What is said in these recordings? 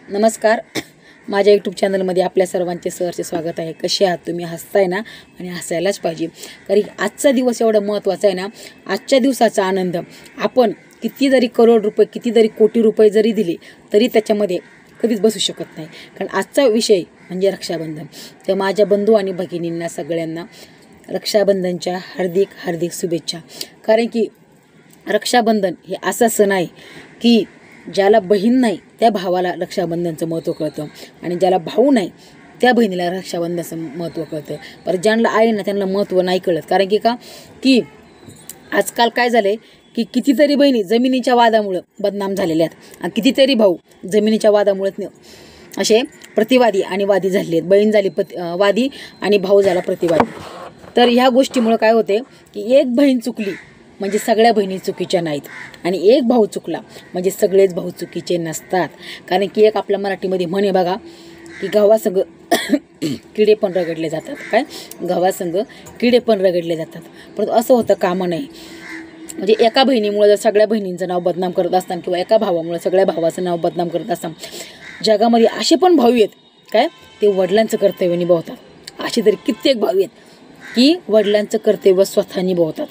नमस्कार. माझ्या यूट्यूब चॅनलमध्ये आपल्या सर्वांचे सहर्ष स्वागत आहे. कसे आहात तुम्ही? हसताय ना? आणि हसायलाच पाहिजे, कारण आजचा दिवस एवढा महत्त्वाचा आहे ना. आजच्या दिवसाचा आनंद आपण किती जरी करोड रुपये, किती जरी कोटी रुपये जरी दिले तरी त्याच्यामध्ये कधीच बसू शकत नाही. कारण आजचा विषय म्हणजे रक्षाबंधन. तर माझ्या बंधू आणि भगिनींना सगळ्यांना रक्षाबंधनच्या हार्दिक हार्दिक शुभेच्छा. कारण की रक्षाबंधन हे असा सण आहे की ज्याला बहीण नाही त्या भावाला रक्षाबंधनचं महत्त्व कळतं, आणि ज्याला भाऊ नाही त्या बहिणीला रक्षाबंधनाचं महत्त्व कळतं. पण ज्यांना आहे ना त्यांना महत्त्व नाही कळत. कारण की आजकाल काय झालं आहे की कितीतरी बहिणी जमिनीच्या वादामुळं बदनाम झालेल्या आहेत, आणि कितीतरी भाऊ जमिनीच्या वादामुळे असे प्रतिवादी आणि वादी झालेले आहेत. बहीण झाली वादी आणि भाऊ झाला प्रतिवादी. तर ह्या गोष्टीमुळं काय होते की एक बहीण चुकली म्हणजे सगळ्या बहिणी चुकीच्या नाहीत, आणि एक भाऊ चुकला म्हणजे सगळेच भाऊ चुकीचे नसतात. कारण की एक आपल्या मराठीमध्ये म्हणे बघा की गव्हासंग किडे पण रगडले जातात. काय? गव्हासंग किडे पण रगडले जातात. परंतु असं होतं कामा नये. म्हणजे एका बहिणीमुळे जर सगळ्या बहिणींचं नाव बदनाम करत असताना, किंवा एका भावामुळे सगळ्या भावाचं नाव बदनाम करत असताना, जगामध्ये असे पण भाऊ आहेत काय ते वडिलांचं कर्तव्य निभावतात. असे तरी कित्येक भाऊ आहेत की वडिलांचं कर्तव्य स्वतः निभावतात.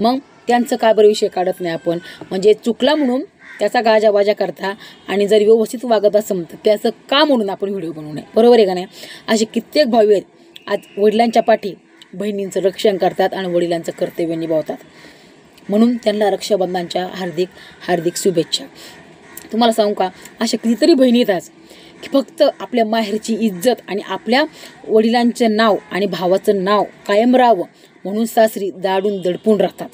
मग त्यांचं का बरं विषय काढत नाही आपण? म्हणजे चुकला म्हणून त्याचा गाजावाजा करता, आणि जर व्यवस्थित वागत असं तर त्याचं का म्हणून आपण व्हिडिओ बनवू नये. बरोबर आहे का नाही? असे कित्येक भाऊ आहेत आज वडिलांच्या पाठी बहिणींचं रक्षण करतात आणि वडिलांचं कर्तव्य निभावतात. म्हणून त्यांना रक्षाबंधनाच्या हार्दिक हार्दिक शुभेच्छा. तुम्हाला सांगू का, अशा कितीतरी बहिणी आहेत आज की फक्त आपल्या माहेरची इज्जत आणि आपल्या वडिलांचं नाव आणि भावाचं नाव कायम राहावं म्हणून सासरी दाडून दडपून राहतात.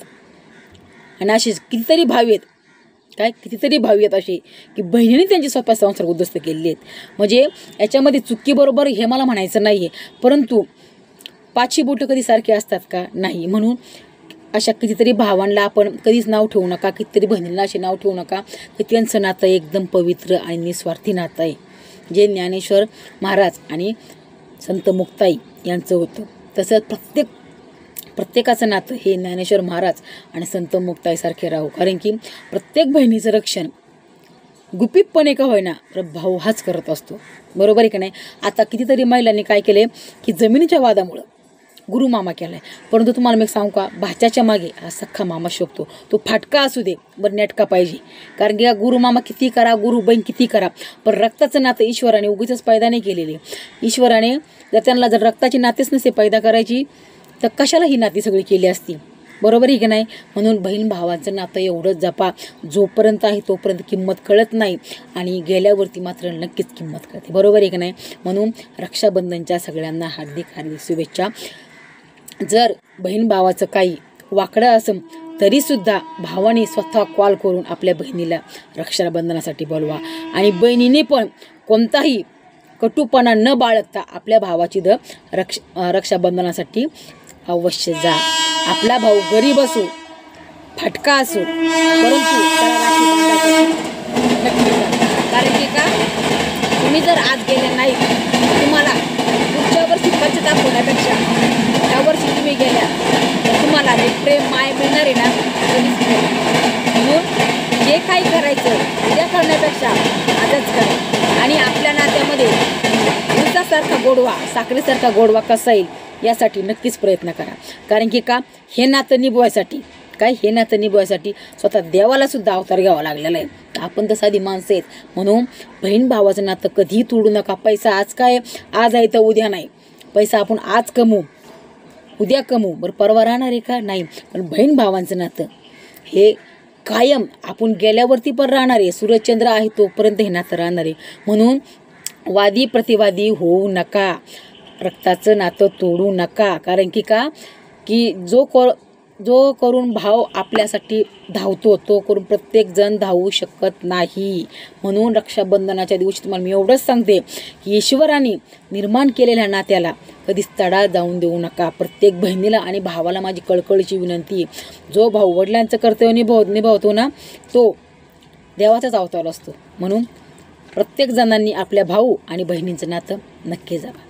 आणि असे कितीतरी भावी आहेत काय, कितीतरी भावी आहेत असे की बहिणीने त्यांचे स्वतः संसार उद्ध्वस्त केलेले आहेत. म्हणजे याच्यामध्ये चुकी बरोबर हे मला म्हणायचं नाही आहे, परंतु पाचही बोटं कधी सारखे असतात का? नाही. म्हणून अशा कितीतरी भावांना आपण कधीच नाव ठेवू नका, कितीतरी बहिणींना असे नाव ठेवू नका की त्यांचं नातं एकदम पवित्र आणि निस्वार्थी नातं आहे, जे ज्ञानेश्वर महाराज आणि संत मुक्ताई यांचं होतं. तसंच प्रत्येकाचं नातं हे ज्ञानेश्वर महाराज आणि संत मुक्ताईसारखे राहू. कारण की प्रत्येक बहिणीचं रक्षण गुपितपणे का होईना तर भाऊ हाच करत असतो. बरोबर आहे का नाही? आता कितीतरी महिलांनी काय केले की जमिनीच्या वादामुळं गुरुमामा केला आहे. परंतु तुम्हाला मी सांगू का, भाच्याच्या मागे हा सख्खा मामा शोभतो. तो फाटका असू दे बरं नेटका पाहिजे. कारण की गुरुमामा किती करा, गुरु बहीण किती करा, पण रक्ताचं नातं ईश्वराने उगीच पैदा नाही केलेले. ईश्वराने जर रक्ताची नातेच नसे पैदा करायची तर कशाला ही नाती सगळी केली असती. बरोबर आहे की नाही? म्हणून बहीण भावाचं नातं एवढंच जपा, जोपर्यंत आहे तोपर्यंत किंमत कळत नाही, आणि गेल्यावरती मात्र नक्कीच किंमत कळते. बरोबर आहे की नाही? म्हणून रक्षाबंधनच्या सगळ्यांना हार्दिक हार्दिक शुभेच्छा. जर बहीण भावाचं काही वाकडं असेल तरीसुद्धा भावाने स्वतः कॉल करून आपल्या बहिणीला रक्षाबंधनासाठी बोलवा, आणि बहिणीने पण कोणताही कटुपणा न बाळगता आपल्या भावाची रक्षाबंधनासाठी अवश्य जा. आपला भाऊ गरीब असो, फटका असो, परंतु त्याला राखी बांधायसाठी नक्की जा. कारण की का, तुम्ही जर आज गेले नाही तुम्हाला पुढच्या वर्षी खर्च दाखवण्यापेक्षा त्या वर्षी तुम्ही गेल्या तर तुम्हाला जे प्रेम माय मिळणार आहे ना कधीच मिळेल. म्हणून जे काही करायचं उद्या करण्यापेक्षा आजच करा, आणि आपल्या नात्यामध्ये उसासारखा गोडवा, साखरेसारखा गोडवा कसा येईल यासाठी नक्कीच प्रयत्न करा. कारण की का, हे नातं निभवायसाठी हे नातं निभवायसाठी स्वतः देवाला सुद्धा अवतार घ्यावा लागलेला आहे. आपण तर साधी माणसं आहेत. म्हणून बहीण भावाचं नातं कधीही तोडू नका. पैसा आज आहे तर उद्या नाही. पैसा आपण आज कमवू, उद्या कमवू, बरं परवा राहणार आहे का? नाही. पण बहीण भावांचं नातं हे कायम आपण गेल्यावरती पण राहणार आहे. सूर्यचंद्र आहे तोपर्यंत हे नातं राहणार आहे. म्हणून वादी प्रतिवादी होऊ नका, रक्ताचं नातं तोडू नका. कारण की जो करून भाव आपल्यासाठी धावतो तो करून प्रत्येक जण धावू शकत नाही. म्हणून रक्षाबंधनाच्या दिवशी तुम्हाला मी एवढंच सांगते की ईश्वराने निर्माण केलेल्या नात्याला कधीच तडा जाऊन देऊ नका. प्रत्येक बहिणीला आणि भावाला माझी कळकळीची विनंती, जो भाऊ वडिलांचं कर्तव्य निभावतो ना तो देवाचाच अवतार असतो. म्हणून प्रत्येक जणांनी आपल्या भाऊ आणि बहिणींचं नातं नक्की जपा.